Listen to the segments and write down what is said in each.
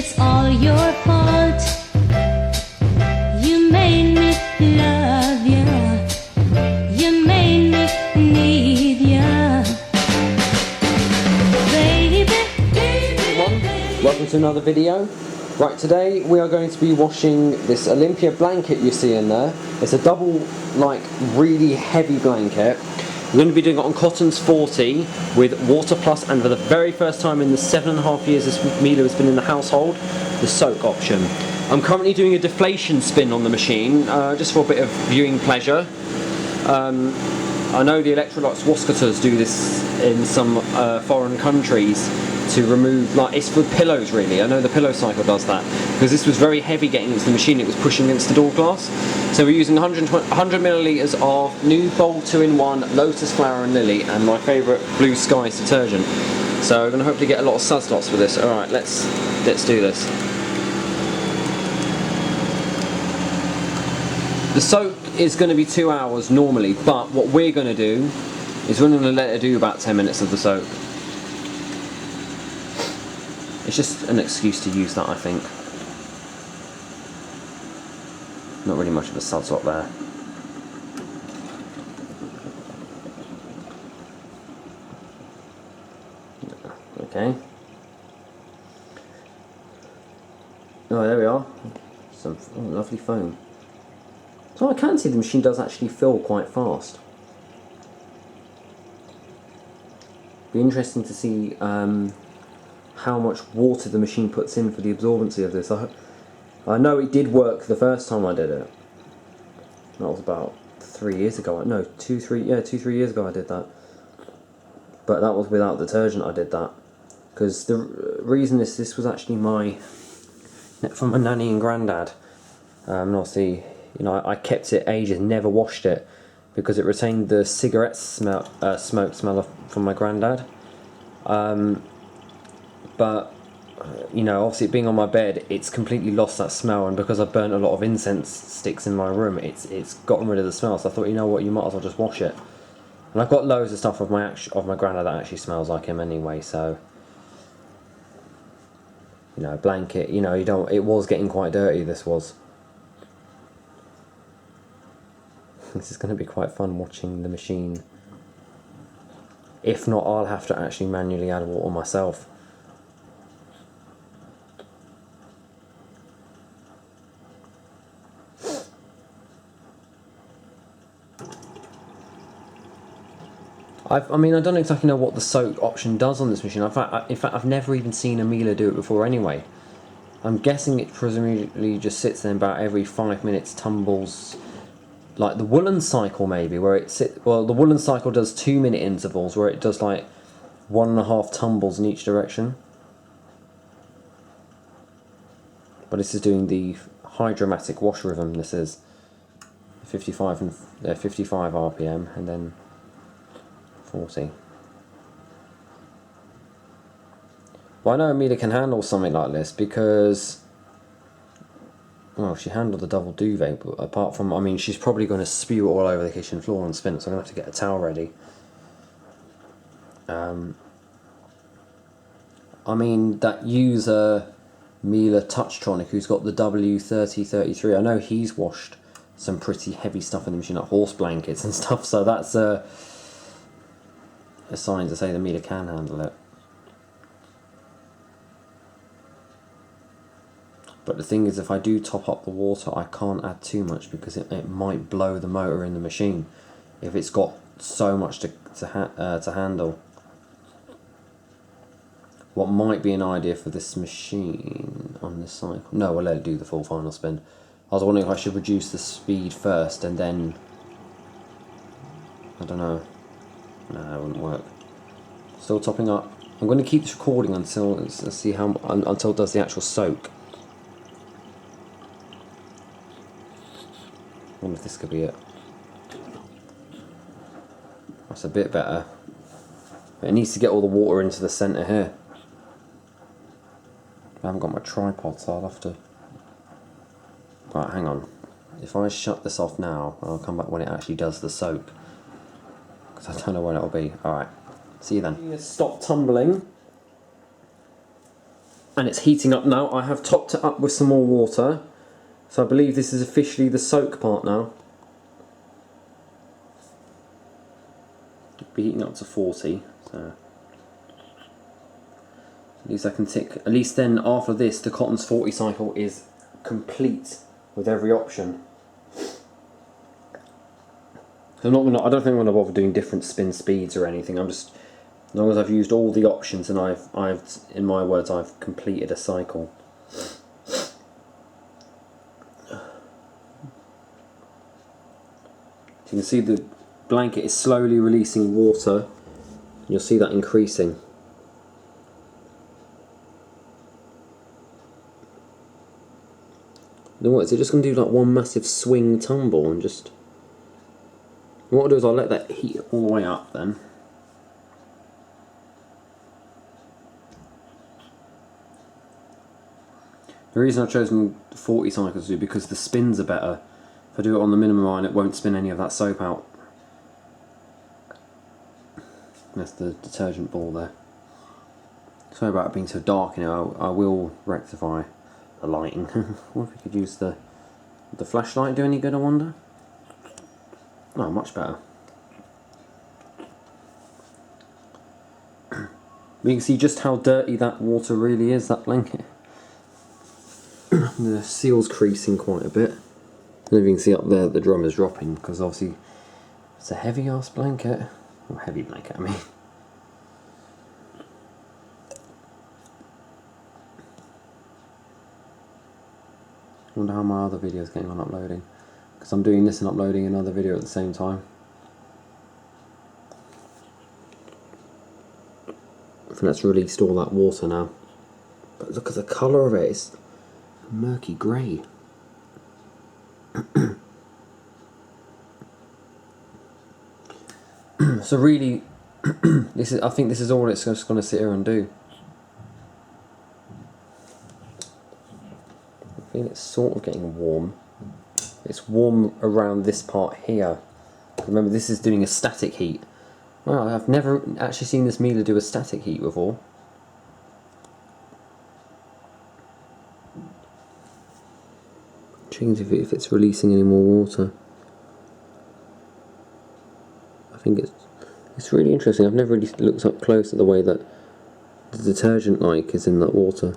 it's all your fault. You made me love you. You made me need you. Baby, Welcome to another video. Right, today we are going to be washing this Olympia blanket you see in there. It's a double, like, really heavy blanket. We're going to be doing it on Cotton's 40 with Water Plus, and for the very first time in the 7.5 years this Miele has been in the household, the soak option. I'm currently doing a deflation spin on the machine, just for a bit of viewing pleasure. I know the Electrolux Waskators do this in some foreign countries to remove, like, it's for pillows really. I know the pillow cycle does that because this was very heavy getting into the machine. It was pushing against the door glass. So we're using 100 millilitres of new Bowl 2-in-1 Lotus Flower and Lily and my favourite Blue Skies detergent. So we're going to hopefully get a lot of sudslocks with this. Alright, let's do this. The soak is going to be 2 hours normally, but what we're going to do is we're going to let it do about 10 minutes of the soak. It's just an excuse to use that, I think. Not really much of a sudslot there. Okay. Oh, there we are. Some lovely foam. So I can see the machine does actually fill quite fast. Be interesting to see how much water the machine puts in for the absorbency of this. I know it did work the first time I did it. That was about 3 years ago. No, 2-3 years ago I did that. But that was without detergent I did that. Because the reason this was actually from my nanny and granddad. And obviously, you know, I kept it ages, never washed it, because it retained the cigarette smell, smoke smell from my granddad. But you know, obviously it being on my bed, it's completely lost that smell, and because I've burnt a lot of incense sticks in my room, it's gotten rid of the smell. So I thought, you know what, you might as well just wash it. And I've got loads of stuff of my granddad that actually smells like him anyway. So, you know, blanket, you know, it was getting quite dirty. This was. This is going to be quite fun watching the machine. If not, I'll have to actually manually add water myself. I mean, I don't exactly know what the soak option does on this machine. In fact, I've never even seen a Miele do it before anyway. I'm guessing it presumably just sits there about every 5 minutes, tumbles, like the woolen cycle maybe, where well, the woolen cycle does 2-minute intervals, where it does like 1.5 tumbles in each direction. But this is doing the hydromatic wash rhythm. This is 55 RPM and then 40. Well, I know Miele can handle something like this because, well, she handled the double duvet, but apart from, I mean, she's probably going to spew it all over the kitchen floor and spin it, so I'm going to have to get a towel ready. I mean, that user, Miele Touchtronic, who's got the W562, I know he's washed some pretty heavy stuff in the machine, like horse blankets and stuff, so that's a sign to say the Miele can handle it. But the thing is, if I do top up the water, I can't add too much because it might blow the motor in the machine if it's got so much to handle. What might be an idea for this machine on this cycle? No, we'll let it do the full final spin. I was wondering if I should reduce the speed first and then, I don't know. No, it wouldn't work. Still topping up. I'm going to keep this recording until it does the actual soak. I wonder if this could be it. That's a bit better. But it needs to get all the water into the centre here. I haven't got my tripod, so I'll have to. Right, hang on. If I shut this off now, I'll come back when it actually does the soak. Because I don't know when it'll be. Alright, see you then. Stop tumbling. and it's heating up now. I have topped it up with some more water, so I believe this is officially the soak part now. It'll be heating up to 40, so at least I can tick. At least then after this, the cotton's 40 cycle is complete with every option. So I don't think I'm gonna bother doing different spin speeds or anything. I'm just, as long as I've used all the options and I've, in my words, I've completed a cycle. So you can see the blanket is slowly releasing water. You'll see that increasing. Then what is it just going to do, like one massive swing tumble and just... What I'll do is I'll let that heat all the way up then. The reason I've chosen 40 cycles is because the spins are better. If I do it on the minimum line, it won't spin any of that soap out. That's the detergent ball there. Sorry about it being so dark in here. I will rectify the lighting. What if we could use the flashlight? Do any good, I wonder? Oh, much better. You can see just how dirty that water really is, that blanket. The seal's creasing quite a bit. And you can see up there the drum is dropping because obviously it's a heavy ass blanket. Or heavy blanket, I mean. I wonder how my other video is getting on uploading, because I'm doing this and uploading another video at the same time. I think that's released all that water now. But look at the colour of it, it's murky grey. So really, I think this is all it's just going to sit here and do. I think it's sort of getting warm. It's warm around this part here. Remember, this is doing a static heat. Well, I've never actually seen this Miele do a static heat before. Checking if it's releasing any more water. I think it's really interesting. I've never really looked up close at the way that the detergent like is in that water.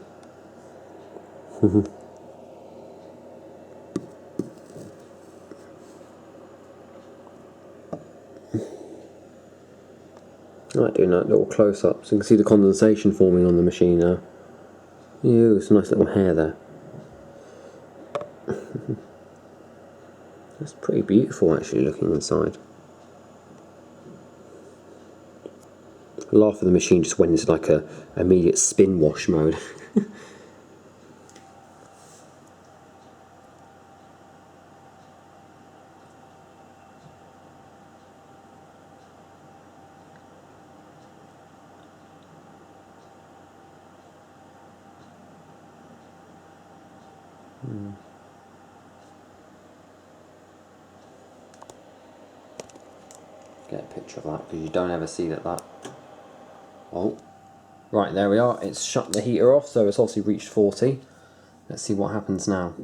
I like doing that little close-up so you can see the condensation forming on the machine now. Ew, it's a nice little hair there. That's pretty beautiful actually, looking inside. I laugh at the machine just went into like a immediate spin wash mode. Get a picture of that because you don't ever see that. Oh, right, there we are. It's shut the heater off, so it's obviously reached 40. Let's see what happens now.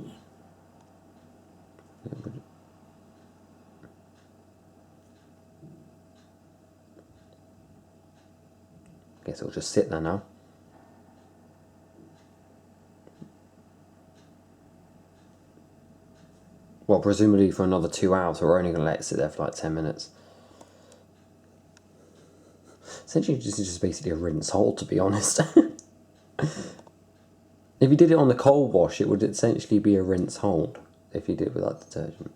Guess it'll just sit there now. Well, presumably for another 2 hours. We're only going to let it sit there for like 10 minutes. Essentially, this is just basically a rinse hold, to be honest. If you did it on the cold wash, it would essentially be a rinse hold if you did it without detergent.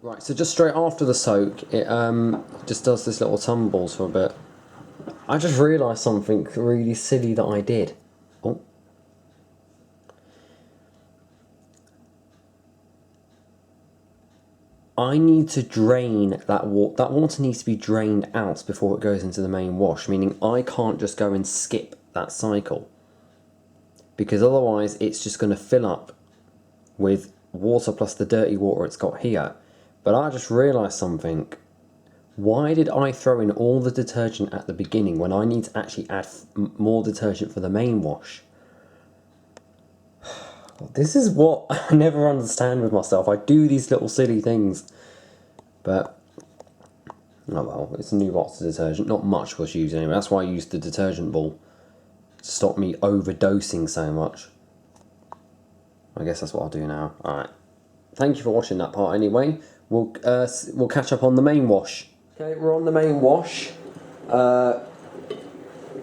Right, so just straight after the soak, it just does this little tumbles for a bit. I just realised something really silly that I did. Oh. I need to drain that water. That water needs to be drained out before it goes into the main wash, meaning I can't just go and skip that cycle. Because otherwise it's just going to fill up with water plus the dirty water it's got here. But I just realised something. Why did I throw in all the detergent at the beginning when I need to actually add more detergent for the main wash? This is what I never understand with myself. I do these little silly things. But, oh well, it's a new box of detergent. Not much was used anyway. That's why I used the detergent ball. To stop me overdosing so much. I guess that's what I'll do now. Alright. Thank you for watching that part anyway. We'll catch up on the main wash. Okay, we're on the main wash.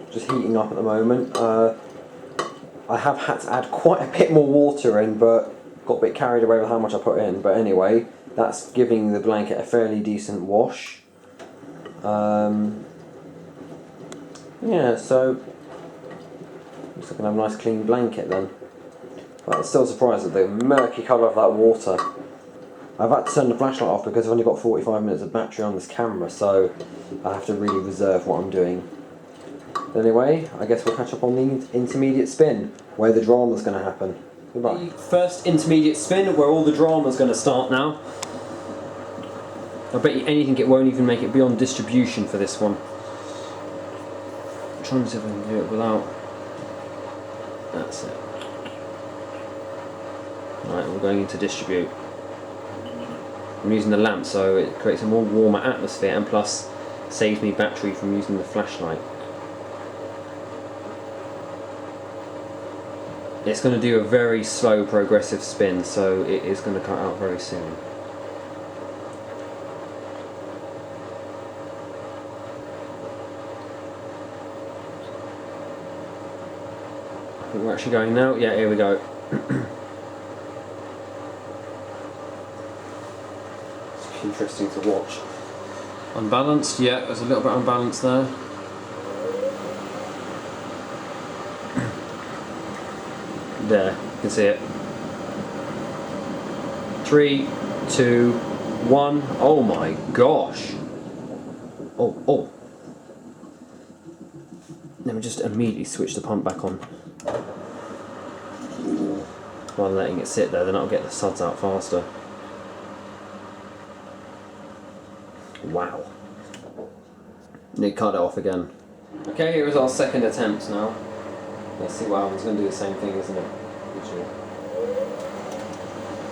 Just heating up at the moment. I have had to add quite a bit more water in, but got a bit carried away with how much I put in. But anyway, that's giving the blanket a fairly decent wash. Yeah, so looks like I have a nice clean blanket then. But I'm still surprised at the murky colour of that water. I've had to turn the flashlight off because I've only got 45 minutes of battery on this camera, so I have to really reserve what I'm doing. Anyway, I guess we'll catch up on the intermediate spin, where the drama's going to happen. Goodbye. The first intermediate spin, where all the drama's going to start now. I bet you anything it won't even make it beyond distribution for this one. I'm trying to see if I can do it without... That's it. Right, we're going into distribute. I'm using the lamp so it creates a more warmer atmosphere and plus saves me battery from using the flashlight. It's going to do a very slow progressive spin, so it is going to cut out very soon. I think we're actually going now. Yeah, here we go. It's interesting to watch. Unbalanced, yeah, there's a little bit unbalanced there. There, you can see it. 3, 2, 1. Oh my gosh. Oh. Let me just immediately switch the pump back on. Rather than letting it sit there, then I'll get the suds out faster. Wow. Need to cut it off again. Okay, here is our second attempt now. Let's see what happens. It's going to do the same thing, isn't it?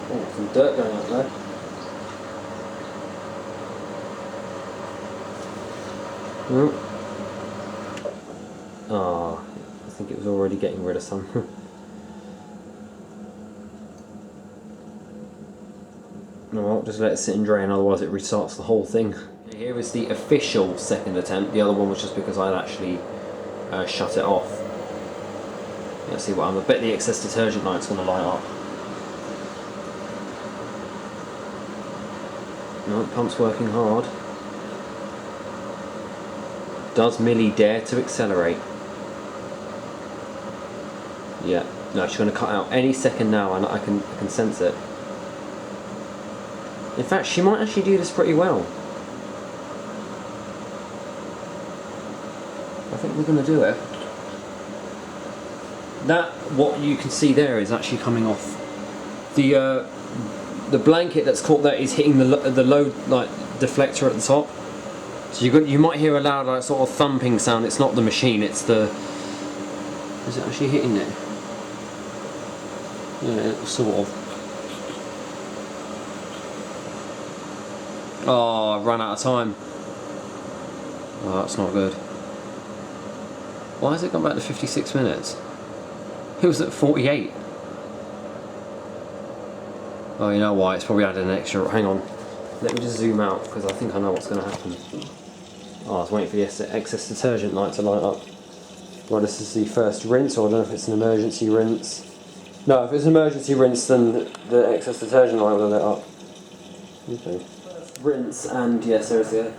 Oh, some dirt going out there. Ah, I think it was already getting rid of some. Well, just let it sit and drain, otherwise it restarts the whole thing. Here is the official second attempt. The other one was just because I'd actually shut it off. Let's see what I bet the excess detergent light's going to light up. No, the pump's working hard. Does Millie dare to accelerate? Yeah, no, she's going to cut out any second now, and I can sense it. In fact, she might actually do this pretty well. I think we're going to do it. That, what you can see there, is actually coming off. The blanket that's caught there is hitting the load like deflector at the top. So you might hear a loud like sort of thumping sound. It's not the machine. It's the. Is it actually hitting it? Yeah, sort of. Oh, I've run out of time. Oh, that's not good. Why has it gone back to 56 minutes? It was at 48. Oh, you know why? It's probably added an extra. Hang on. Let me just zoom out because I think I know what's going to happen. Oh, I was waiting for the excess detergent light to light up. Well, this is the first rinse, or I don't know if it's an emergency rinse. No, if it's an emergency rinse, then the excess detergent light will lit up. Okay. Rinse, and yes, there's a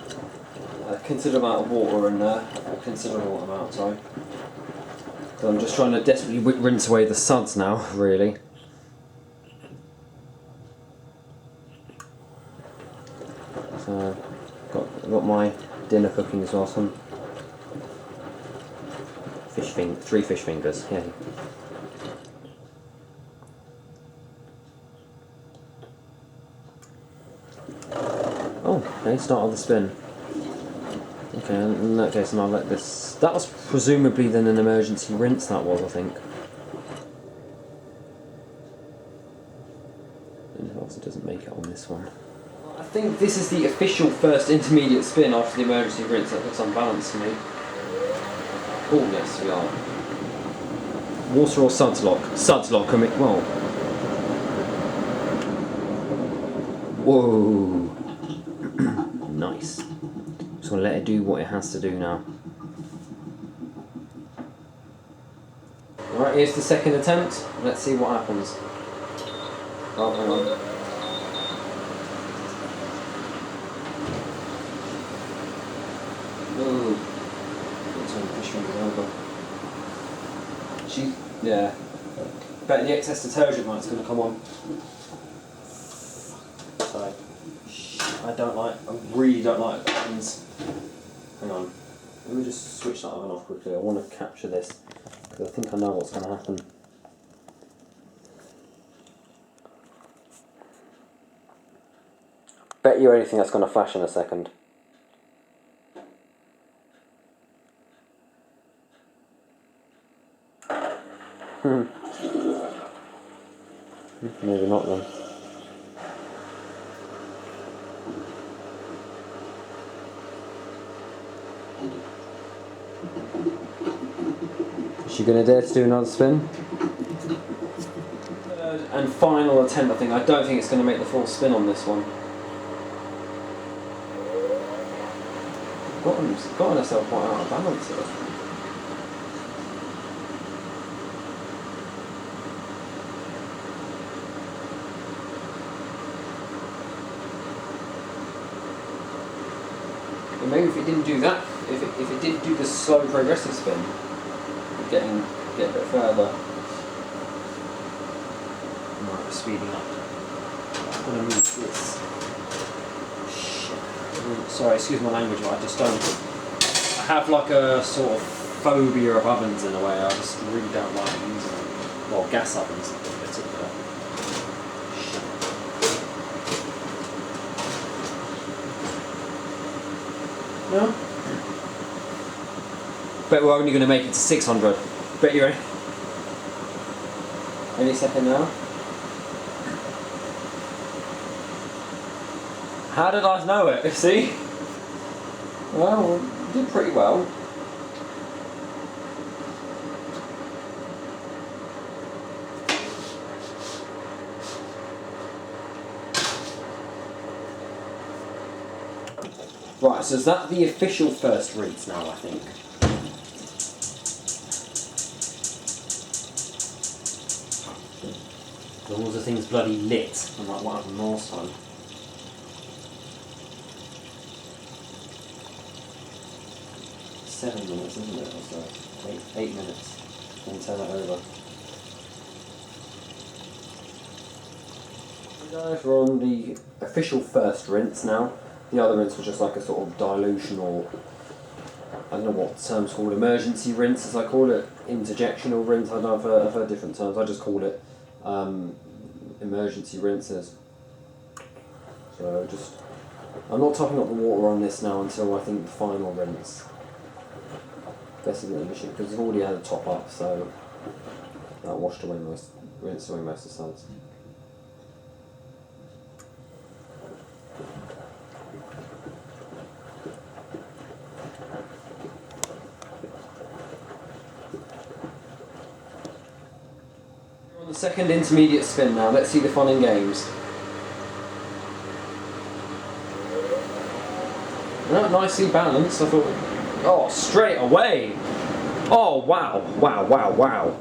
considerable amount of water in there. A considerable amount, sorry. So I'm just trying to desperately rinse away the suds now, really. So I've got my dinner cooking as well. Some three fish fingers. Yeah. Oh, okay, start on the spin. Okay, in that case, and I'll let this... That was presumably then an emergency rinse, that was, I think. And it also doesn't make it on this one. I think this is the official first intermediate spin after the emergency rinse. That looks unbalanced to me. Oh, yes, we are. Water or sudslock? Sudslock, I mean, well... Whoa! Nice. Just gonna let it do what it has to do now. Alright, here's the second attempt. Let's see what happens. Oh, hang on. Ooh. Yeah. Bet the excess detergent light's gonna come on. So, I really don't like buttons. Hang on. Let me just switch that oven off quickly. I want to capture this because I think I know what's going to happen. Bet you anything that's going to flash in a second. Maybe not then. Is she going to dare to do another spin? Third and final attempt, I think. I don't think it's going to make the full spin on this one. Gotten herself quite out of balance here. And maybe if it didn't do that, if it did do the slow progressive spin, get a bit further. Right, we're speeding up. I'm gonna move this. Shit. Sorry, excuse my language, but I just don't. I have like a sort of phobia of ovens in a way. I just really don't like using them. Well, gas ovens in particular. No? Bet we're only going to make it to 600. Bet you're any second now. How did I know it? See? Well, we did pretty well. Right, so is that the official first rinse now, I think? As long as the thing's bloody lit, unlike what happened last time. $7 minutes, isn't it? Or so. 8 minutes. Then turn it over. Guys, we're on the official first rinse now. The other rinse was just like a sort of dilution, or I don't know what the term's called, emergency rinse as I call it, interjectional rinse. I don't know, I've heard different terms. I just call it emergency rinses. So I'm not topping up the water on this now until I think the final rinse. Best of the machine, because it's already had a top up, so that rinsed away most of the suds. The second intermediate spin now. Let's see the fun and games. No, nicely balanced. I thought. Oh, straight away! Oh, wow, wow, wow, wow.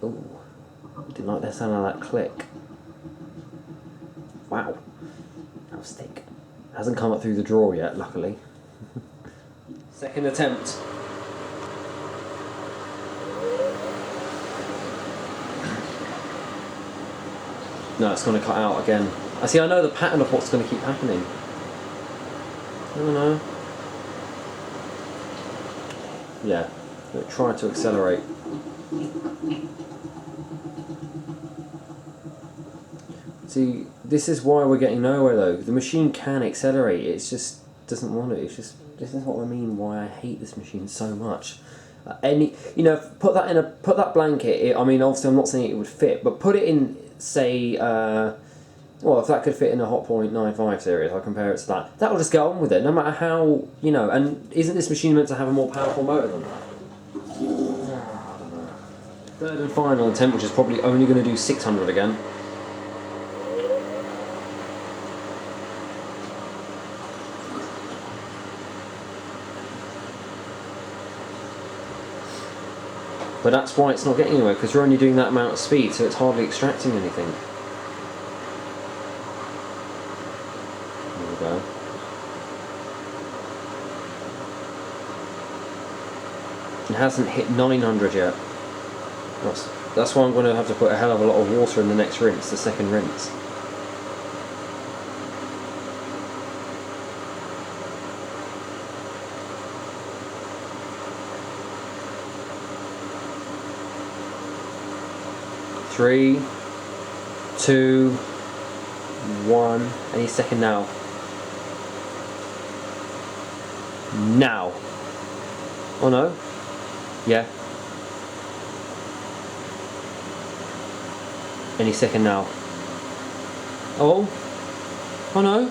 Ooh, didn't like the sound of that click. Wow, that was thick. Hasn't come up through the drawer yet, luckily. Second attempt. No, it's going to cut out again. I know the pattern of what's going to keep happening. I don't know. Yeah, try to accelerate. See, this is why we're getting nowhere though. The machine can accelerate, it's just doesn't want to. It's just, this is what I mean why I hate this machine so much. Put that blanket. I mean, obviously, I'm not saying it would fit, but put it in, say, well, if that could fit in a Hotpoint 95 series, I'll compare it to that. That'll just get on with it, no matter how, and isn't this machine meant to have a more powerful motor than that? Third and final attempt, which is probably only going to do 600 again. But that's why it's not getting anywhere, because you're only doing that amount of speed, so it's hardly extracting anything. There we go. It hasn't hit 900 yet. That's why I'm going to have to put a hell of a lot of water in the next rinse, the second rinse. Three, two, one. Any second now. Now. Oh no. Yeah. Any second now. Oh. Oh no.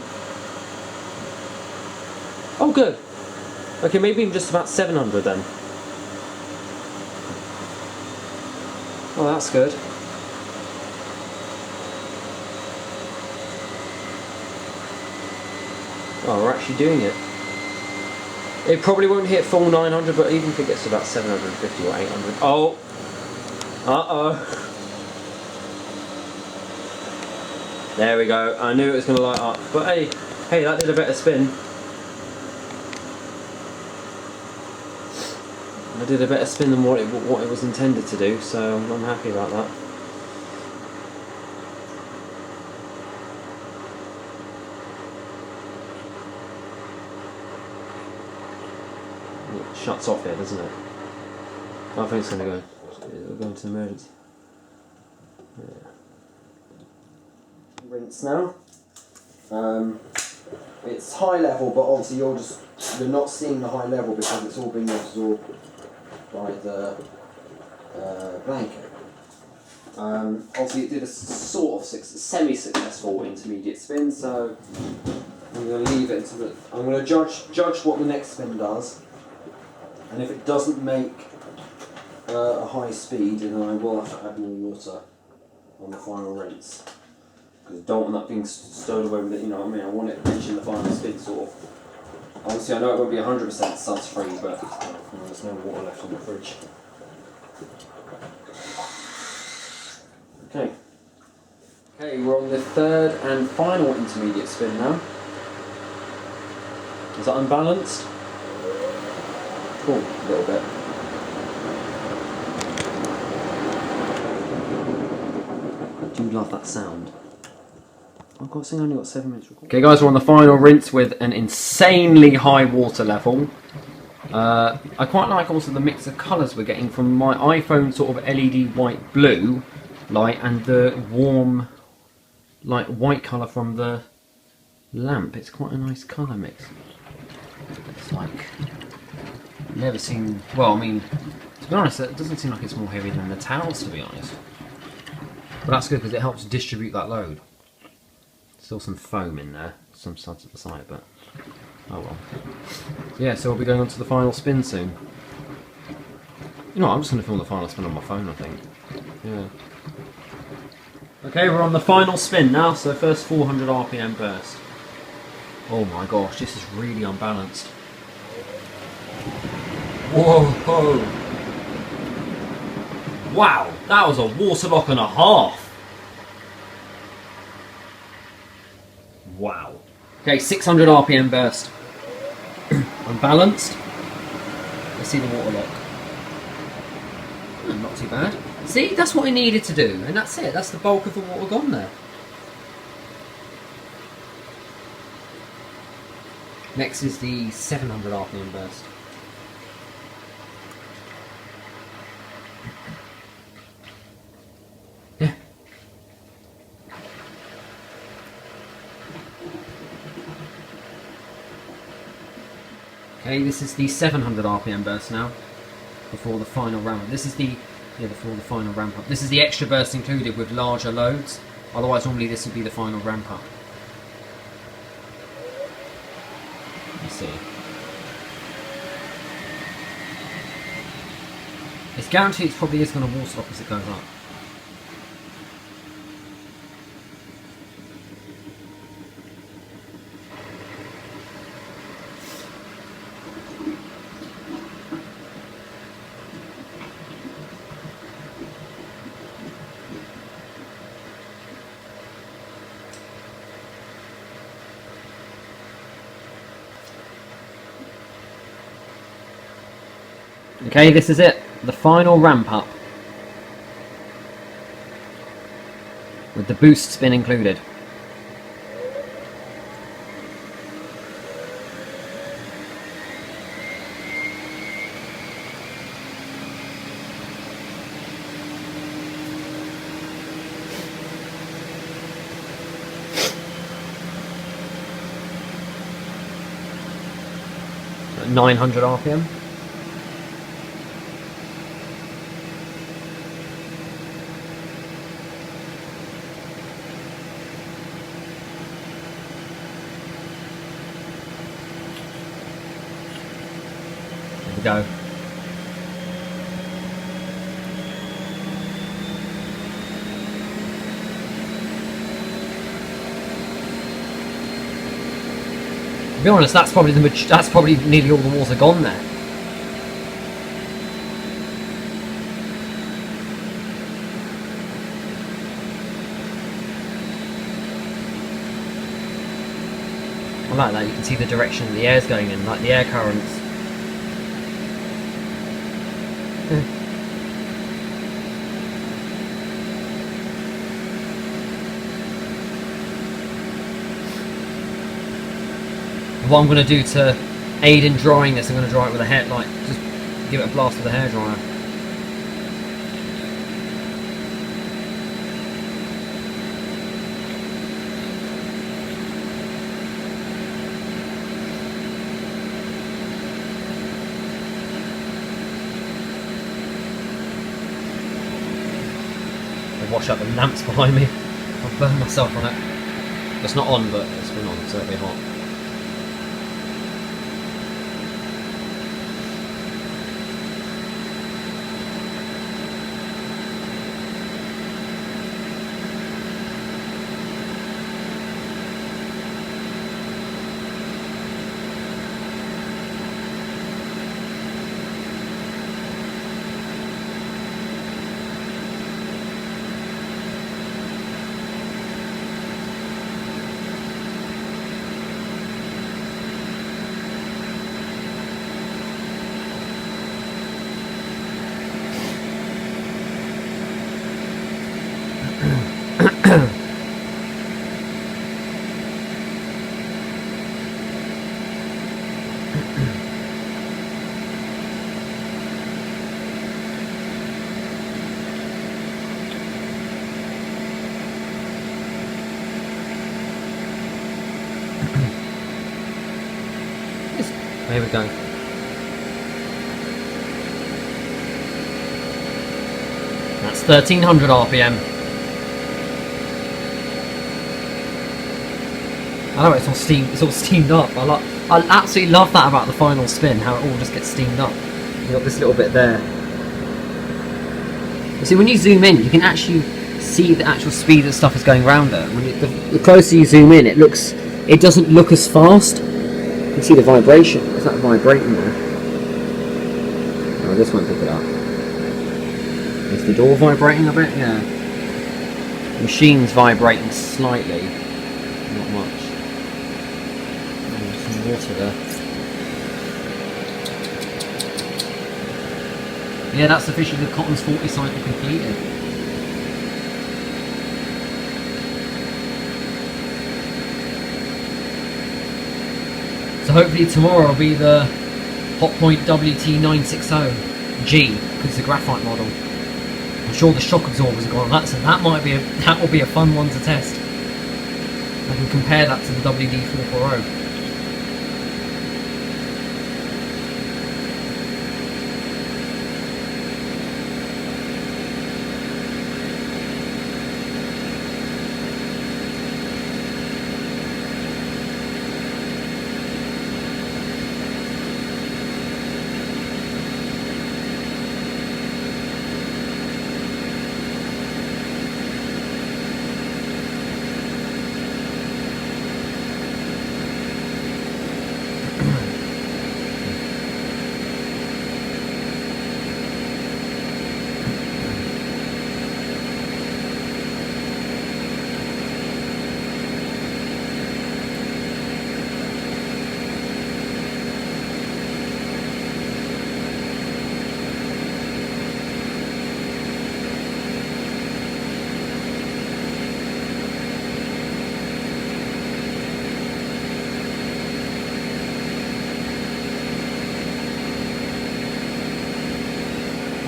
Oh good. Okay, maybe even just about 700 then. Oh, that's good. Oh, we're actually doing it. It probably won't hit full 900, but even if it gets to about 750 or 800. Oh! Uh-oh. There we go. I knew it was going to light up. But hey, that did a better spin. I did a better spin than what it was intended to do, so I'm happy about that. It shuts off here, doesn't it? I think it's going to go. It'll go into emergency. Yeah. Rinse now. It's high level, but obviously you're not seeing the high level because it's all being absorbed by the blanket. Obviously it did a sort of semi-successful intermediate spin, so I'm going to leave it until I'm going to judge what the next spin does, and if it doesn't make a high speed, then I will have to add more water on the final rinse. Because I don't want that being stowed away with it, you know what I mean? I want it reaching the final spin sort of. Obviously I know it won't be 100% suds free, but there's no water left in the fridge. Okay. Okay, we're on the third and final intermediate spin now. Is that unbalanced? Cool, a little bit. I do love that sound. I've only got 7 minutes recorded. Okay guys, we're on the final rinse with an insanely high water level. I quite like also the mix of colours we're getting from my iPhone sort of LED white blue light and the warm like white colour from the lamp. It's quite a nice colour mix. It's like never seen, well I mean to be honest it doesn't seem like it's more heavy than the towels to be honest. But that's good because it helps distribute that load. Still some foam in there, some suds at the side, but oh well. Yeah, so we'll be going on to the final spin soon. You know what, I'm just going to film the final spin on my phone, I think. Yeah. Okay, we're on the final spin now, so first 400 RPM burst. Oh my gosh, this is really unbalanced. Whoa! Wow, that was a waterlock and a half! Wow. Okay, 600 RPM burst. Unbalanced. Let's see the waterlock. Not too bad. See, that's what I needed to do, and that's it. That's the bulk of the water gone there. Next is the 700 RPM burst. Yeah. Okay, this is the 700 RPM burst now, before the final ramp up. This is before the final ramp up. This is the extra burst included with larger loads. Otherwise, normally this would be the final ramp up. You see. It's guaranteed it probably is going to waterlock as it goes up. Okay, this is it. The final ramp up. With the boost spin included. At 900 RPM. Go. To be honest, that's probably nearly all the water gone there. I like that. You can see the direction the air's going in, like the air currents. What I'm going to do to aid in drying this, I'm going to dry it with a hair, like just give it a blast with a hairdryer. Wash up the lamps behind me. I've burned myself on it. It's not on, but it's been on, so it'll be hot. There we go. That's 1300 RPM. I know it's all steamed up. I absolutely love that about the final spin, how it all just gets steamed up. You got this little bit there. You see, when you zoom in, you can actually see the actual speed that stuff is going around at. The closer you zoom in, it doesn't look as fast. You can see the vibration. Is that vibrating there? Oh, this won't pick it up. Is the door vibrating a bit? Yeah. The machine's vibrating slightly. Not much. Oh, some water there. Yeah, that's officially the cotton's 40 cycle completed. So hopefully tomorrow will be the Hotpoint WT960G, because it's a graphite model. I'm sure the shock absorbers are gone. That will be a fun one to test. I can compare that to the WD440.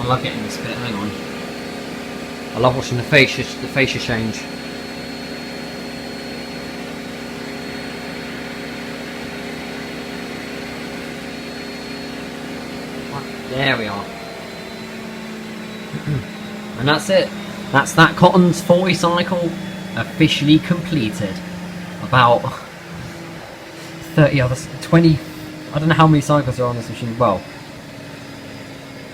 love getting this bit, hang on. I love watching the fascia change. There we are. And that's it. That's that Cotton's 40 cycle officially completed. About 30 others, 20, I don't know how many cycles are on this machine. Well,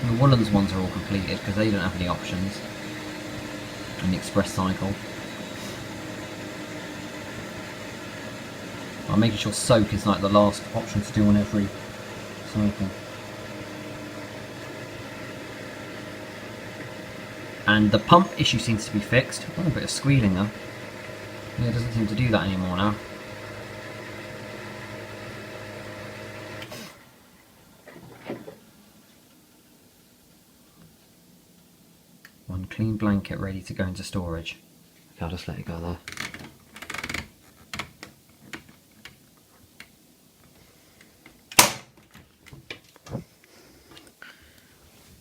the Woolens ones are all completed because they don't have any options. And the express cycle. I'm making sure soak is like the last option to do on every cycle. And the pump issue seems to be fixed. Oh, a bit of squealing though. Yeah, it doesn't seem to do that anymore now. One clean blanket ready to go into storage. Okay, I'll just let it go there.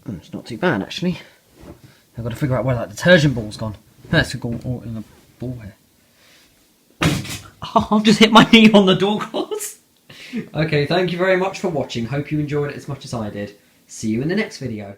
Oh, it's not too bad actually. I've got to figure out where that detergent ball's gone. That's gone all in a ball here. Oh, I've just hit my knee on the door glass. Okay, thank you very much for watching. Hope you enjoyed it as much as I did. See you in the next video.